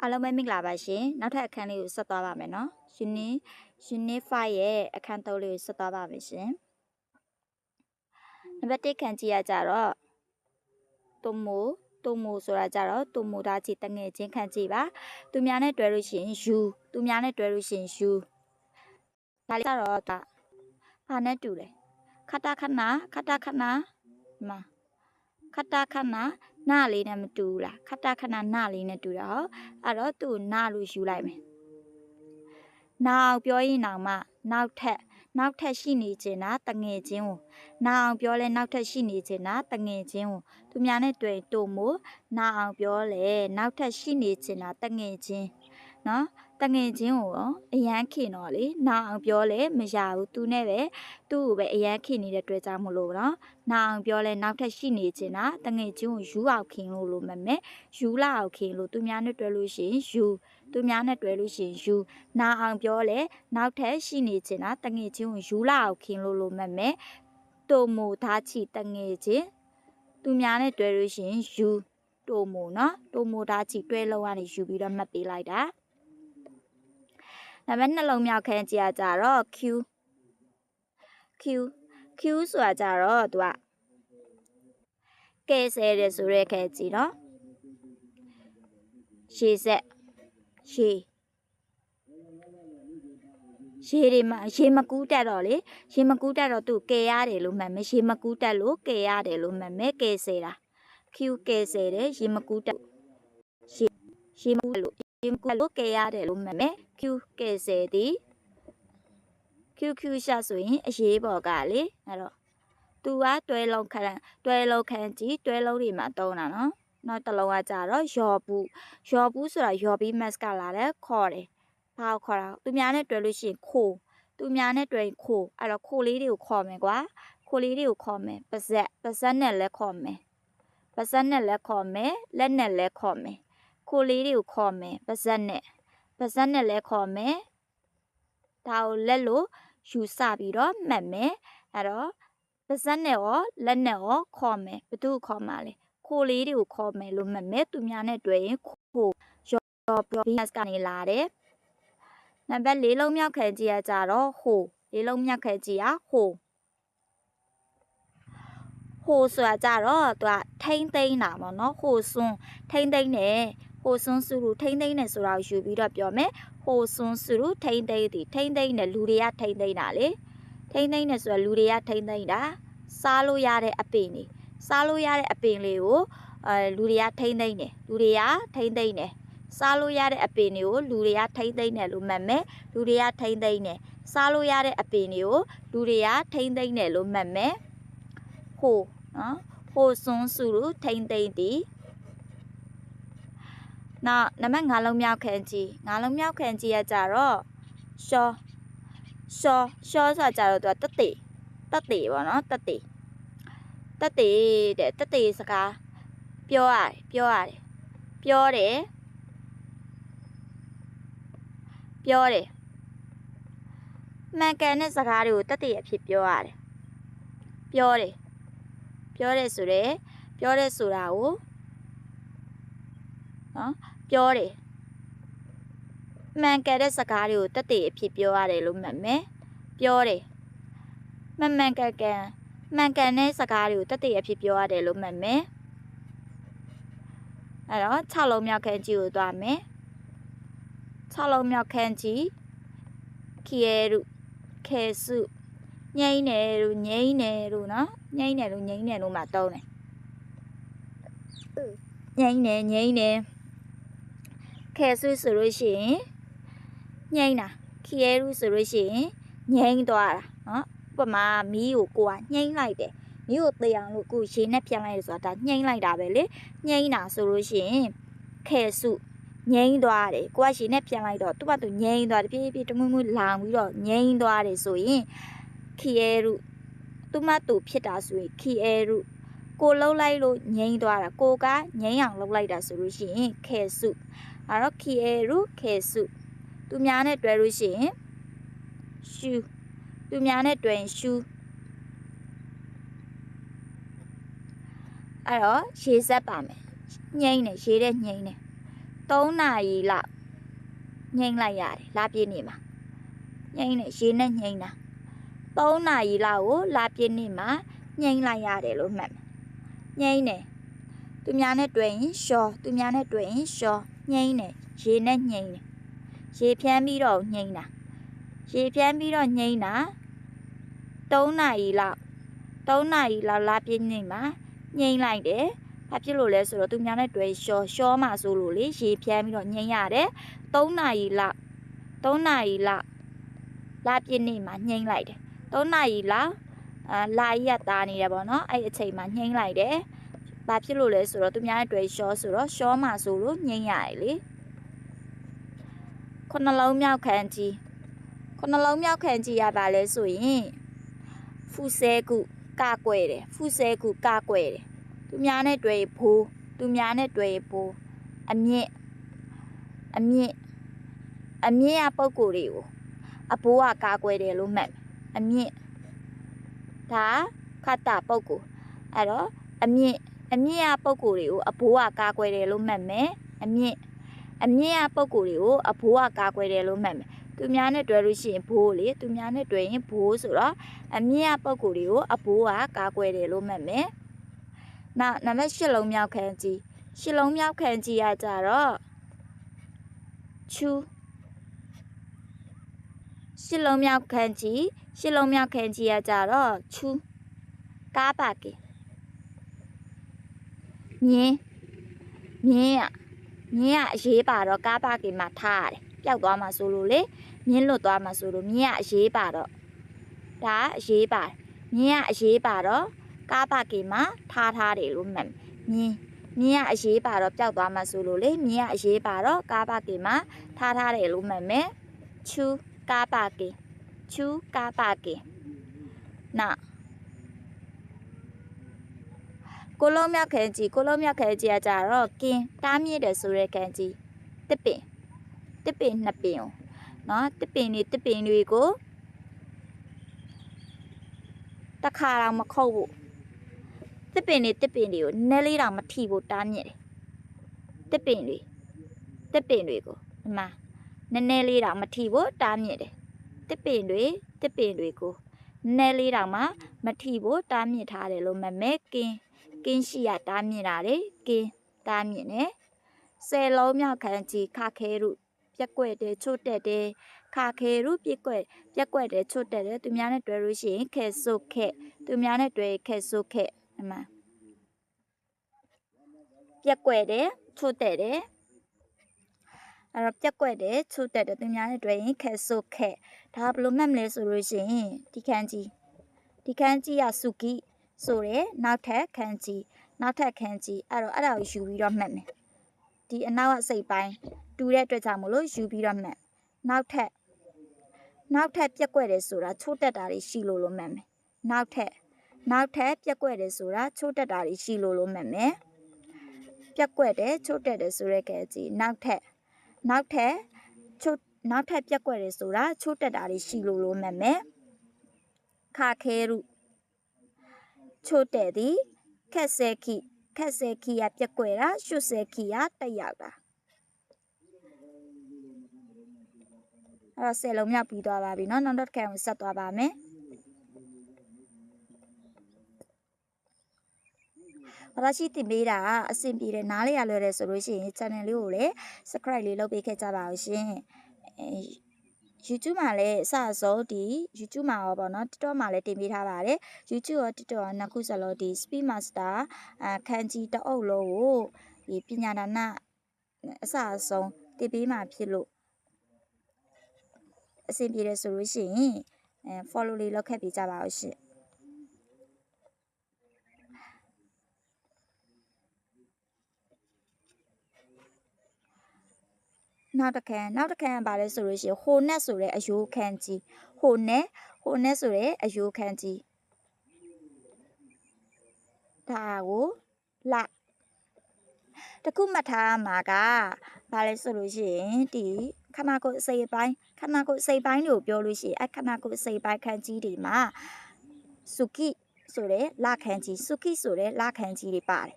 အားလုံးပဲမင်္ဂလာပါရှင်နောက်ထပ်အခန်းလေးကိုဆက်သွားပါမယ်နော် Unit 5ရဲ့အခန်း3လေးကိုဆက်သွားပါမယ်ရှင်နံပါတ်1ခန်းကြီးကကြတော့တုံမိုဆိုတာကြတော့တုံမိုသားကြီးတငယ်ချင်းခန်းကြီးပါသူများနဲ့တွဲလို့ရှိရင် U သူများနဲ့တွဲလို့ရှိရင် U ဒါလေးကြတော့ဒါဘာနဲ့တူလဲခတခဏမှာခတခဏနာလေးနဲ့မတူဘူးလားခတခဏနာလေးနဲ့တူတာဟောအဲ့တော့သူ့နာလို့ယူလိုက်မယ်နောက်ပြောရင်တော့မှနောက်ထပ်ရှိနေခြင်းတာတငယ်ချင်းကိုနာအောင်ပြောလဲနောက်ထပ်ရှိနေခြင်းတာတငယ်ချင်းကိုသူများနဲ့တွေ့တုံမို့နာအောင်ပြောလဲနောက်ထပ်ရှိနေခြင်းတာတငယ်ချင်းနော်တငယ်ချင်းကိုရောအရန်ခင်တော့လေနာအောင်ပြောလဲမရဘူးသူနဲ့ပဲသူ့ကိုပဲအရန်ခင်နေတဲ့တွေ့ကြမလို့နော်နာအောင်ပြောလဲနောက်ထပ်ရှိနေခြင်းတာတငယ်ချင်းကိုယူအောင်ခင်လို့မမဲယူလာအောင်ခင်လို့သူများနဲ့တွေ့လို့ရှိရင်ယူသူများနဲ့တွေ့လို့ရှိရင်ယူနာအောင်ပြောလဲနောက်ထပ်ရှိနေခြင်းတာတငယ်ချင်းကိုယူလာအောင်ခင်လို့မမဲတုံမိုသားချီတငယ်ချင်းသူများနဲ့တွေ့လို့ရှိရင်ယူတုံမိုနော်တုံမိုသားချီတွဲလုံးကနေယူပြီးတော့မှတ်ပေးလိုက်တာနံပါတ်2လုံးမြောက်ခန်းကြည့်ကြတော့ Q ဆိုတာကြတော့သူကကဲဆဲတယ်ဆိုရဲခန်းကြည့်နော်ရှေးဆက်ရှေးတွေမှာရှေးမကူးတက်တော့လေရှေးမကူးတက်တော့သူကဲရတယ်လို့မှတ်မယ်ရှေးမကူးတက်လို့ကဲရတယ်လို့မှတ်မယ်ကဲဆဲတာ Q ကဲဆဲတယ်ရှေးမကူးတက်ရှေးမကူးလို့ကဲရတယ်လို့မှတ်မယ် Q ကဲဆဲသည် QQ ရှာဆိုရင်အရေးပေါ်ကလေအဲ့တော့သူကတွဲလုံးခန်းကြီးတွဲလုံးတွေမှာတုံးတာနော်နောက်တစ်လုံးကကြတော့ရော်ဘူးဆိုတာရော်ပြီး max ကလာတယ်ခေါ်တယ်ဘာကိုခေါ်တာသူများနဲ့တွဲလို့ရှိရင်ခိုသူများနဲ့တွဲရင်ခိုအဲ့တော့ခိုလေးတွေကိုခေါ်မယ်ကွာခိုလေးတွေကိုခေါ်မယ်ပါဇက်နဲ့လည်းခေါ်မယ်လက်နဲ့လည်းခေါ်မယ်ခိုလေးတွေကိုခေါ်မယ်ပါဇက်နဲ့လည်းခေါ်မယ်ဒါကိုလက်လို့ယူစပြီးတော့မှတ်မယ်အဲ့တော့ပါဇက်နဲ့ရောလက်နဲ့ရောခေါ်မယ်ဘယ်သူခေါ်မှာလဲခိုလေးတွေကိုခေါ်မယ်လို့မှတ်မယ်သူများနဲ့တွေ့ရင်ခိုရောဘီနက်ကနေလာတယ်နံပါတ်4လုံးမြောက်ခန်းကြီးကကြတော့ဟို4လုံးမြောက်ခန်းကြီးကဟိုဆိုတာကြတော့သူကထိမ့်သိမ့်တာပေါ့နော်ဟိုစွန်းထိမ့်သိမ့်တယ်ဟိုစွန်းစုလို့ထိမ့်သိမ့်တယ်ဆိုတာကိုယူပြီးတော့ပြောမယ်ဟိုစွန်းစုလို့ထိမ့်သိမ့်တယ်ထိမ့်သိမ့်တယ်လူတွေကထိမ့်သိမ့်တာလေထိမ့်သိမ့်တယ်ဆိုတာလူတွေကထိမ့်သိမ့်တာစားလို့ရတဲ့အပင်လေးကိုလူတွေကထိမ့်သိမ့်တယ်စားလို့ရတဲ့အပင်တွေကိုလူတွေကထိမ့်သိမ့်တယ်လို့မှတ်မယ်လူတွေကထိမ့်သိမ့်တယ်စားလို့ရတဲ့အပင်တွေကိုလူတွေကထိမ့်သိမ့်တယ်လို့မှတ်မယ်ဟိုနော်ဟိုစွန်းစုလို့ထိမ့်သိမ့်သည်နောက်နံပါတ်5လုံးမြောက်ခန်းကြီးကကြတော့ရှောဆိုတာကြတော့သူကတက်တေပေါ့နော်တက်တေစကားပြောတယ်မှန်ကန်တဲ့စကားတွေကိုတက်တေအဖြစ်ပြောရတယ်ပြောတယ်ဆိုတာကိုနော်ပြောတယ်မှန်ကန်တဲ့စကားတွေကိုတက်တေအဖြစ်ပြောရတယ်လို့မှတ်မယ်ပြောတယ်မှန်ကန်တဲ့စကားတွေကိုတက်တေအဖြစ်ပြောရတယ်လို့မှတ်မယ်အဲ့တော့6လုံးမြောက်ခန်းကြီးကိုသွားမယ်6လုံးမြောက်ခန်းကြီးခဲစုငိမ့်တယ်လို့နော်ငိမ့်တယ်လို့မှတုံးတယ်ငိမ့်တယ်ခဲစုဆိုလို့ရှိရင်ငိမ့်တာခဲရုဆိုလို့ရှိရင်ငိမ့်သွားတာနော်ဥပမာမီးကိုကိုကငိမ့်လိုက်တယ်မီးကိုသေအောင်လို့ကိုရေနဲ့ပြန်လိုက်ရဆိုတာဒါငိမ့်လိုက်တာပဲလေငိမ့်တာဆိုလို့ရှိရင်ခဲစုငိမ့်သွားတယ်ကိုကရေနဲ့ပြန်လိုက်တော့သူ့ဘာသူငိမ့်သွားတယ်ပြေးတငွေ့လောင်ပြီးတော့ငိမ့်သွားတယ်ဆိုရင်ခဲရုသူ့မသူဖြစ်တာဆိုရင်ခဲရုကိုလှုပ်လိုက်လို့ငိမ့်သွားတာကိုကငိမ့်အောင်လှုပ်လိုက်တာဆိုလို့ရှိရင်ခဲစုအဲ့တော့ခဲစုသူများနဲ့တွဲလို့ရှိရင်ရှူသူများနဲ့တွဲရင်ရှူအဲ့တော့ရေဆက်ပါမယ်ငိမ့်တယ်ရေတဲ့ငိမ့်တယ် 3နာရီလောက်ငိမ့်လိုက်ရတယ်လာပြည့်နေမှာငိမ့်နေရေနဲ့ငိမ့်တာ3နာရီလောက်ကိုလာပြည့်နေမှာငိမ့်လိုက်ရတယ်လို့မှတ်ငိမ့်နေသူများနဲ့တွေ့ရင်ရှော့သူများနဲ့တွေ့ရင်ရှော့ငိမ့်နေရေနဲ့ငိမ့်နေရေဖြန်းပြီးတော့ငိမ့်တာရေဖြန်းပြီးတော့ငိမ့်တာ3နာရီလောက်လာပြည့်နေမှာငိမ့်လိုက်တယ်ဘာဖြစ်လို့လဲဆိုတော့သူများနဲ့တွေ့ရှော့မှဆိုလို့လေရေဖြန်းပြီးတော့ငိမ့်ရတယ်3နာရီလောက်လာပြည့်နေမှာငိမ့်လိုက်တယ်3နာရီလောက်လာရက်သားနေတယ်ပေါ့နော်အဲ့အချိန်မှာငိမ့်လိုက်တယ်ဘာဖြစ်လို့လဲဆိုတော့သူများနဲ့တွေ့ရှော့ဆိုတော့ရှော့မှဆိုလို့ငိမ့်ရတယ်လေခုနှလုံးမြောက်ခန်းကြီးရပါလဲဆိုရင်ဖူဆဲကုကာကွယ်တယ်သူများနဲ့တွေ့ဖိုးအမြင့်ရပုံကိုယ်တွေကိုအဘိုးကကာကွယ်တယ်လို့မှတ်အမြင့်ဒါခတ်တာပုံကိုအဲ့တော့အမြင့်ရပုံကိုယ်တွေကိုအဘိုးကကာကွယ်တယ်လို့မှတ်မယ်အမြင့်ရပုံကိုယ်တွေကိုအဘိုးကကာကွယ်တယ်လို့မှတ်မယ်သူများနဲ့တွေ့လို့ရှိရင်ဘိုးလေသူများနဲ့တွေ့ရင်ဘိုးဆိုတော့အမြင့်ရပုံကိုယ်တွေကိုအဘိုးကကာကွယ်တယ်လို့မှတ်မယ်နောက်နံပါတ်8လုံးမြောက်ခန်းကြီးရကြတော့ချူ8လုံးမြောက်ခန်းကြီးရကြတော့ချူကားပါကေမြင်းကအရေးပါတော့ကားပါကေမှာထားရတယ်ပျောက်သွားမှာဆိုလို့လေမြင်းလွတ်သွားမှာဆိုလို့မြင်းကအရေးပါတော့ဒါအရေးပါမြင်းကအရေးပါတော့ကားပါကေမှာထားတယ်လို့မှတ်မြင်းကအရေးပါတော့ပျောက်သွားမှာဆိုလို့လေမြင်းကအရေးပါတော့ကားပါကေမှာထားတယ်လို့မှတ်မယ်ချူကားပါကေနောက်ကိုလုံးမြောက်ခန်းကြီးကကြတော့ကင်းတားမြစ်တယ်ဆိုတဲ့ခန်းကြီးတစ်ပင်နှစ်ပင်နော်တစ်ပင်တွေကိုတခါတော့မခုတ်ဘူးတစ်ပင်တွေကိုနည်းလေးတောင်မထိဘူးတားမြစ်တယ်တစ်ပင်တွေကိုဒီမှာနည်းလေးတောင်မထိဘူးတားမြစ်တယ်တစ်ပင်တွေကိုနည်းလေးတောင်မထိဘူးတားမြစ်ထားတယ်လို့မှတ်မယ်ကင်းရှိရတားမြစ်တာလေကင်းတားမြစ်နဲ့10လုံးမြောက်ခန်းကြီးခခဲရုပြက်ကွက်တယ်ချို့တက်တယ်ခခဲရုပြက်ကွက်တယ်ချို့တက်တယ်သူများနဲ့တွေ့လို့ရှိရင်ခဲဆုတ်ခဲသူများနဲ့တွေ့ခဲဆုတ်ခဲအမှပြက်ကွက်တယ်ချို့တက်တယ်အဲ့တော့ပြက်ကွက်တယ်ချို့တက်တယ်သူများနဲ့တွေ့ရင်ခဲဆုတ်ခဲဒါဘယ်လိုမှတ်မလဲဆိုလို့ရှိရင်ဒီခန်းကြီးကစုကီဆိုရဲနောက်ထပ်ခန်းကြီးအဲ့တော့အဲ့ဒါကိုယူပြီးတော့မှတ်မယ်ဒီအနောက်ကစိတ်ပိုင်းတူတဲ့အတွက်ကြောင့်မလို့ယူပြီးတော့မှတ်နောက်ထပ်ပြက်ကွက်တယ်ဆိုတာချိုးတက်တာတွေရှိလို့မှတ်မယ်နောက်ထပ်ပြက်ကွက်တယ်ဆိုတာချိုးတက်တာတွေရှိလို့မှတ်မယ်ပြက်ကွက်တယ်ချိုးတက်တယ်ဆိုရဲခန်းကြီးနောက်ထပ်ပြက်ကွက်တယ်ဆိုတာချိုးတက်တာတွေရှိလို့မှတ်မယ်ခခဲရုချို့တဲ့သည်ခက်ဆဲခီရပြက်ကွယ်တာရှုဆဲခီရတက်ရောက်တာအဲ့တော့10လုံးမြောက်ပြီးသွားပါပြီเนาะနောက်တစ်ခါကိုဆက်သွားပါမယ်ဘာသာရှိတင်ပေးတာအဆင်ပြေတယ်နားလေးရလွယ်တယ်ဆိုလို့ရှိရင် channel လေးကိုလည်း subscribe လေးလုပ်ပေးခဲ့ကြပါဦးရှင် YouTube မှာလည်းအစအဆုံးဒီ YouTube မှာရောပေါ့နော် TikTok မှာလည်းတင်ပေးထားပါတယ် YouTube ရော TikTok ရောနှစ်ခုစလုံးဒီ Speed Master ခန်းကြီးတအုပ်လုံးကိုဒီပညာဒါနအစအဆုံးတင်ပေးမှာဖြစ်လို့အဆင်ပြေတယ်ဆိုလို့ရှိရင်follow လေးလုပ်ခဲ့ပေးကြပါဦးရှင်နောက်တစ်ခါပါလဲဆိုလို့ရှိရင်ဟိုနက်ဆိုတဲ့အယိုးခန်းကြီးဟိုနက်ဆိုတဲ့အယိုးခန်းကြီးဒါကိုလတခုမှတ်ထားမှာကဘာလဲဆိုလို့ရှိရင်ဒီခန္ဓာကိုယ်အစိပ်ပိုင်းတွေကိုပြောလို့ရှိရင်ခန္ဓာကိုယ်အစိပ်ပိုင်းခန်းကြီးတွေမှာစုခိဆိုတဲ့လခန်းကြီးတွေပါတယ်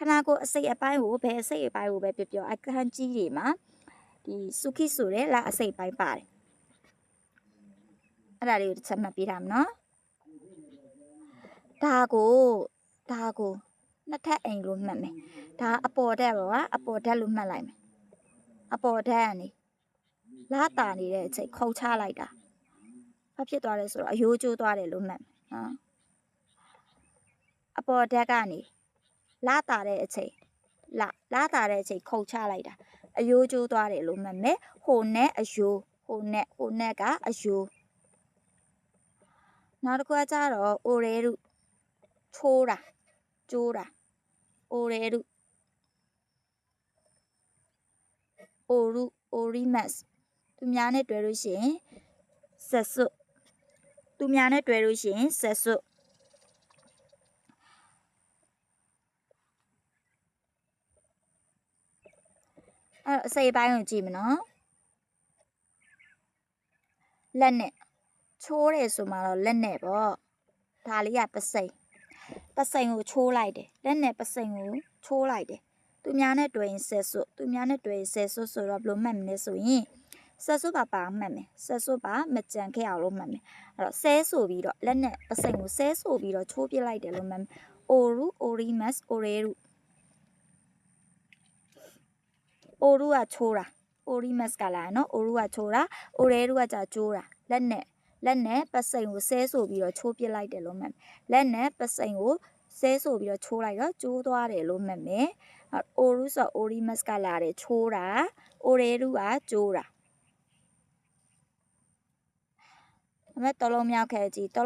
ခနာကိုအစိတ်အပိုင်းကိုဘယ်အစိတ်အပိုင်းကိုပဲပြောအခန်းကြီးတွေမှာဒီစုခိဆိုတဲ့လာအစိတ်ပိုင်းပါတယ်အဲ့ဒါလေးကိုတစ်ချက်မှတ်ပေးထားမယ်နော်ဒါကိုနှစ်ထပ်အိမ်လို့မှတ်မယ်ဒါအပေါ်ဓာတ်ပေါ့ကအပေါ်ဓာတ်လို့မှတ်လိုက်မယ်အပေါ်ဓာတ်ကနေလာတာနေတဲ့အချိန်ခုတ်ချလိုက်တာဘာဖြစ်သွားလဲဆိုတော့အယိုးကျိုးသွားတယ်လို့မှတ်မယ်နော်အပေါ်ဓာတ်ကနေလာတာတဲ့အချိန်လာတာတဲ့အချိန်ခုတ်ချလိုက်တာအယိုးကျိုးသွားတယ်လို့မှတ်မယ်ဟိုနဲ့အယိုးဟိုနဲ့ကအယိုးနောက်တစ်ခုကကြတော့အိုရဲရုချိုးတာကျိုးတာအိုရဲရုအိုရီမတ်သူများနဲ့တွဲလို့ရှိရင်ဆက်စွတ်သူများနဲ့တွဲလို့ရှိရင်ဆက်စွတ်အဲ့အစိပ်ပိုင်းကိုကြည့်မနော်လက်နဲ့ချိုးတယ်ဆိုမှတော့လက်နဲ့ပေါ့ဒါလေးကပစိန်ကိုချိုးလိုက်တယ်လက်နဲ့ပစိန်ကိုချိုးလိုက်တယ်သူများနဲ့တွဲရင်ဆက်စွတ်သူများနဲ့တွဲရင်ဆက်စွတ်ဆိုတော့ဘယ်လိုမှတ်မလဲဆိုရင်ဆက်စွတ်ပါမှတ်မယ်ဆက်စွတ်ပါမကြံခဲ့အောင်လို့မှတ်မယ်အဲ့တော့ဆဲဆိုပြီးတော့လက်နဲ့ပစိန်ကိုဆဲဆိုပြီးတော့ချိုးပစ်လိုက်တယ်လို့မှတ်မယ်အိုရူအိုရီမတ်အိုရဲရူအိုရူကချိုးတာအိုရီမတ်ကလာနော်အိုရူကချိုးတာအိုရဲရူကကြာကျိုးတာလက်နဲ့ပစိန်ကိုဆဲဆိုပြီးတော့ချိုးပစ်လိုက်တယ်လို့မှတ်မယ်လက်နဲ့ပစိန်ကိုဆဲဆိုပြီးတော့ချိုးလိုက်တော့ကျိုးသွားတယ်လို့မှတ်မယ်အိုရူဆိုအိုရီမတ်ကလာတယ်ချိုးတာအိုရဲရူကကျိုးတာအမေတော်လုံးမြောက်ခဲကြီးကကြ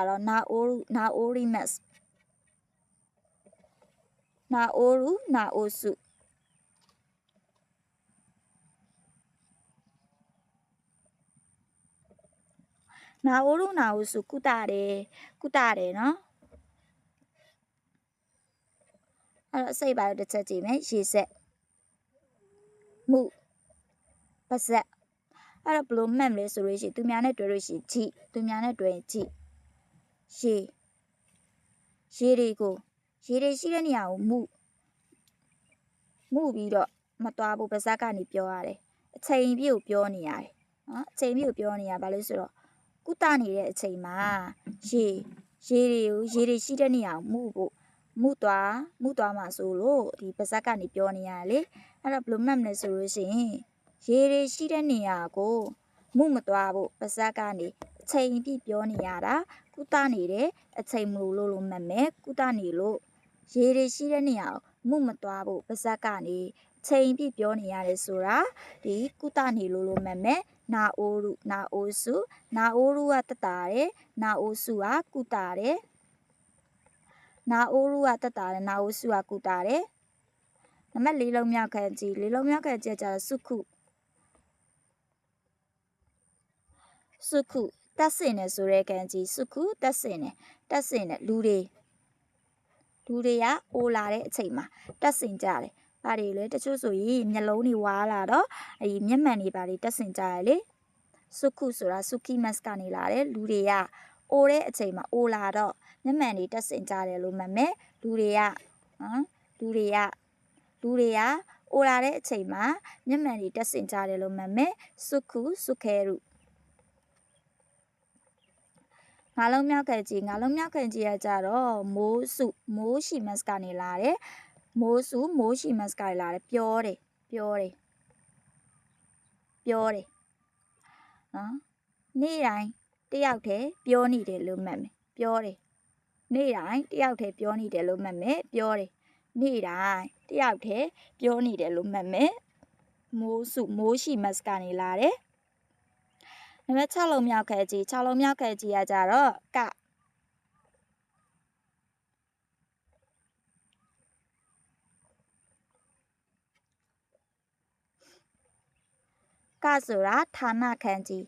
တော့နာအိုရီမတ်နာအိုရူနာအိုစုနာအိုရူနာအိုစုကုတာတယ်နော်အဲ့တော့အစိပ်ပိုင်းတစ်ချက်ကြည့်မယ်ရေစက်မှုပါဇက်အဲ့တော့ဘလို့မှတ်မလဲဆိုလို့ရှိရင်သူများနဲ့တွဲလို့ရှိရင်ကြည့်သူများနဲ့တွဲရင်ကြည့်ရေတွေရှိတဲ့နေရာကိုမှုပြီးတော့မသွားဘူးပါဇက်ကနေပြောရတယ်အချိန်ပြည့်ကိုပြောနေရတယ်နော်အချိန်ပြည့်ကိုပြောနေရဘာလို့ဆိုတော့ကုသနေတဲ့အချိန်မှာရေတွေရှိတဲ့နေရာကိုမှုသွားမှာဆိုလို့ဒီပါဇက်ကနေပြောနေရတယ်လေအဲ့တော့ဘလို့မှတ်မလဲဆိုလို့ရှိရင်ရေတွေရှိတဲ့နေရာကိုမှုမသွားဘူးပါဇက်ကနေအချိန်ပြည့်ပြောနေရတာကုသနေတဲ့အချိန်မလို့မှတ်မယ်ကုသနေလို့ရေတွေရှိတဲ့နေရာကိုမှုမသွားဘူးပါဇက်ကနေအချိန်ပြည့်ပြောနေရတယ်ဆိုတာဒီကုသနေလို့မှတ်မယ်နာအိုစုနာအိုရူကတတာတယ်နာအိုစုကကုတာတယ်နာအိုရူကတတာတယ်နာအိုစုကကုတာတယ်နံပါတ်၄လုံးမြောက်ခဲကြည့်ကျတော့စုခုတက်စင်နေဆိုရဲကန်ကြီးစုခုတက်စင်နေလူတွေကအိုလာတဲ့အချိန်မှာတက်စင်ကြတယ်ဘာတွေလဲတချို့ဆိုရင်မျက်လုံးတွေဝါလာတော့မျက်မှန်တွေဘာတွေတက်စင်ကြရလေစုခုဆိုတာစုခိမတ်ကနေလာတယ်လူတွေကအိုတဲ့အချိန်မှာအိုလာတော့မျက်မှန်တွေတက်စင်ကြတယ်လို့မှတ်မယ်လူတွေကအိုလာတဲ့အချိန်မှာမျက်မှန်တွေတက်စင်ကြတယ်လို့မှတ်မယ်စုခဲရုငါလုံးမြောက်ခဲကြီးကကြတော့မိုးရှိမတ်ကနေလာတယ်မိုးရှိမတ်ကနေလာတယ်ပြောတယ်နော်နေ့တိုင်းတယောက်တည်းပြောနေတယ်လို့မှတ်မယ်ပြောတယ်နေ့တိုင်းတယောက်တည်းပြောနေတယ်လို့မှတ်မယ်ပြောတယ်နေ့တိုင်းတယောက်တည်းပြောနေတယ်လို့မှတ်မယ်မိုးရှိမတ်ကနေလာတယ်နံပါတ်6လုံးမြောက်ခဲကြီးကကြတော့ကဆိုတာဌာနခံကြီး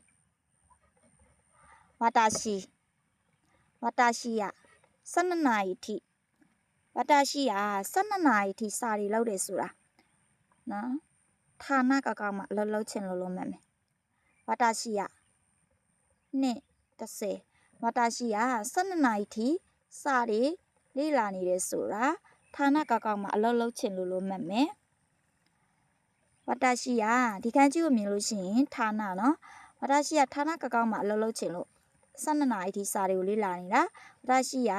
ဝတာရှိရ12နာရီထိဝတာရှိရ12နာရီထိစာရီလောက်တယ်ဆိုတာနော်ဌာနကောက်မှလှုပ်ချင်လို့မှတ်မယ်ဝတာရှိရ10ဝတာရှိရ12နာရီထိစာရီလေ့လာနေတယ်ဆိုတာ ဌာနကောက်ကောက်မှာအလုပ်လုပ်ချင်လို့မှတ်မယ်ဝတ္တရှိရဒီခန်းကြီးကိုမြင်လို့ရှိရင်ဌာနနော်ဝတ္တရှိရဌာနကောက်ကောက်မှာအလုပ်လုပ်ချင်လို့12နာရီထိစာတွေကိုလေ့လာနေတာဝတ္တရှိရ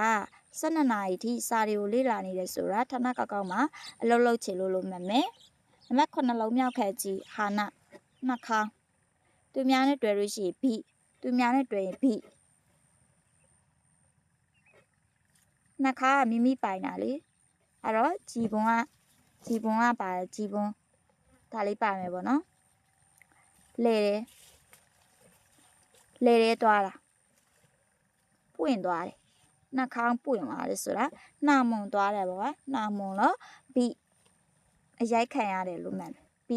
12နာရီထိစာတွေကိုလေ့လာနေတယ်ဆိုတာဌာနကောက်ကောက်မှာအလုပ်လုပ်ချင်လို့မှတ်မယ်နံပါတ်9လုံးမြောက်ခန်းကြီးဟာနနှာခေါင်းသူများနဲ့တွေ့လို့ရှိရင် B သူများနဲ့တွေ့ရင် B နှာခေါင်းကမိမိပိုင်တာလေအဲ့တော့ဂျီပွန်ကပါတယ်ဂျီပွန်ဒါလေးပါမယ်ပေါ့နော်လဲတယ်သွားတာပွင့်သွားတယ်နှာခေါင်းပွင့်သွားတယ်ဆိုတာနှာမွန်သွားတယ်ပေါ့နှာမွန်တော့ B အရိုက်ခံရတယ်လို့မှတ်မယ် B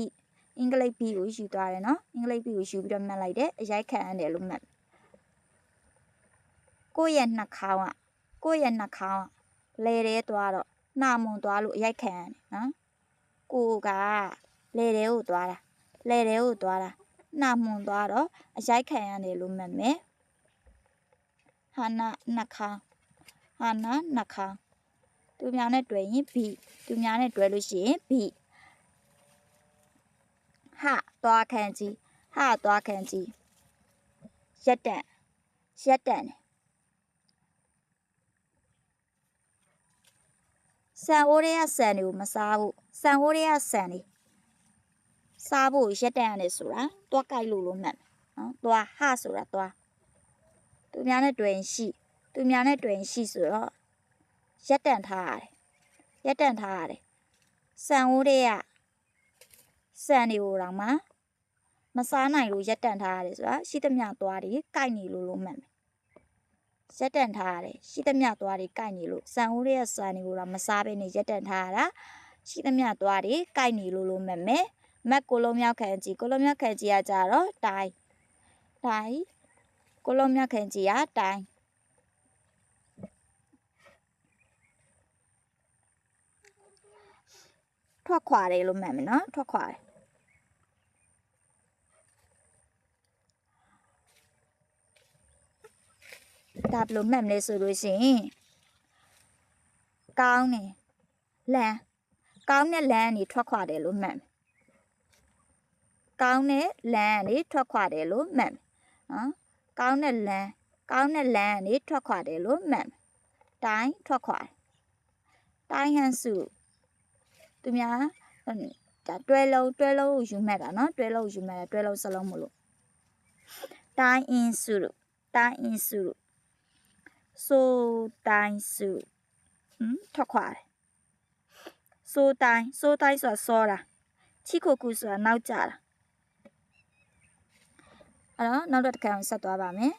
အင်္ဂလိပ် B ကိုယူသွားတယ်နော်အင်္ဂလိပ် B ကိုယူပြီးတော့မှတ်လိုက်တယ်အရိုက်ခံရတယ်လို့မှတ်ကိုယ့်ရဲ့နှာခေါင်းလဲတယ်သွားတော့နှာမွန်သွားလို့အရိုက်ခံရတယ်နော်ကိုကလဲတယ်ကိုသွားတာနှာမွန်သွားတော့အရိုက်ခံရတယ်လို့မှတ်မယ်ဟာနာနှာခေါင်းသူများနဲ့တွေ့ရင် B သူများနဲ့တွေ့လို့ရှိရင် B ဟာသွားခန်းကြီးရက်တန်ဆန်အိုးတွေကဆန်တွေကိုမစားဘူးဆန်အိုးတွေကဆန်တွေစားဖို့ရက်တန်ရတယ်ဆိုတာတွားကြိုက်လို့မှတ်နော်တွားဟာဆိုတာတွားသူများနဲ့တွေ့ရင်ရှိဆိုတော့ရက်တန်ထားရတယ်ဆန်အိုးတွေကဆန်တွေကိုတော့မစားနိုင်လို့ရက်တန်ထားရတယ်ဆိုတာရှိသမျှသွားတွေကြိုက်နေလို့မှတ်မယ်ရက်တန်ထားရတယ်ရှိသမျှသွားတွေကြိုက်နေလို့ဆန်အိုးရဲ့ဆန်တွေကိုတော့မစားဘဲနဲ့ရက်တန်ထားရတာရှိသမျှသွားတွေကြိုက်နေလို့မှတ်မယ်မက်ကိုလုံးမြောက်ခန်းကြီးကကြတော့တိုင်းကိုလုံးမြောက်ခန်းကြီးကတိုင်းထွက်ခွာတယ်လို့မှတ်မယ်နော်ထွက်ခွာတယ်ဒါဘယ်လိုမှတ်မလဲဆိုလို့ရှိရင်ကောင်းတယ်လမ်းကနေထွက်ခွာတယ်လို့မှတ်မယ်ကောင်းတဲ့လမ်းကနေထွက်ခွာတယ်လို့မှတ်မယ်နော်ကောင်းတဲ့လမ်းကနေထွက်ခွာတယ်လို့မှတ်မယ်တိုင်းထွက်ခွာတယ်တိုင်းဟန်စုသူများဒါတွဲလုံးကိုယူမှတ်တာနော်တွဲလုံးစလုံးမလို့တိုင်းအင်းစုဆိုတိုင်းစုထွက်ခွာတယ်ဆိုတိုင်းဆိုတာစောတာချီခိုကူဆိုတာနောက်ကျတာအဲ့တော့နောက်တစ်ခါဆက်သွားပါမယ်